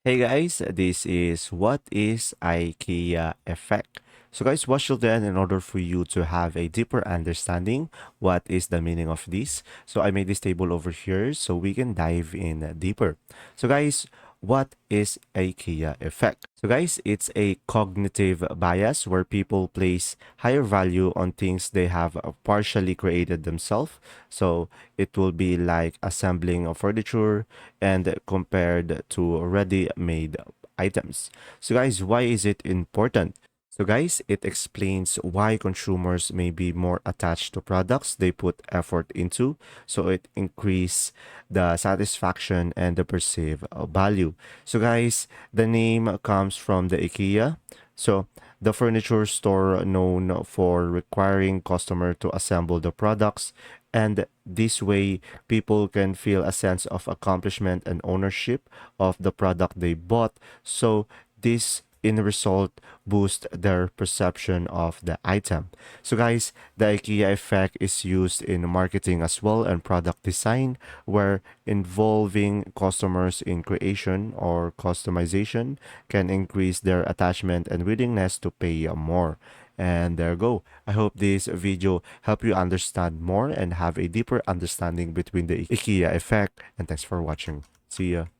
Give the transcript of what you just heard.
Hey guys, this is what is IKEA effect. So guys, watch till the end in order for you to have a deeper understanding what is the meaning of this. So I made this table over here so we can dive in deeper. So guys, what is IKEA effect? So guys, it's a cognitive bias where people place higher value on things they have partially created themselves. So it will be like assembling a furniture and compared to ready-made items. So guys, why is it important? So guys, it explains why consumers may be more attached to products they put effort into. So it increase the satisfaction and the perceived value. So guys, the name comes from the IKEA. So the furniture store known for requiring customer to assemble the products, and this way people can feel a sense of accomplishment and ownership of the product they bought. So this in result boost their perception of the item. So guys, the IKEA effect is used in marketing as well and product design, where involving customers in creation or customization can increase their attachment and willingness to pay more. And there you go. I hope this video help you understand more and have a deeper understanding between the IKEA effect. And thanks for watching. See ya.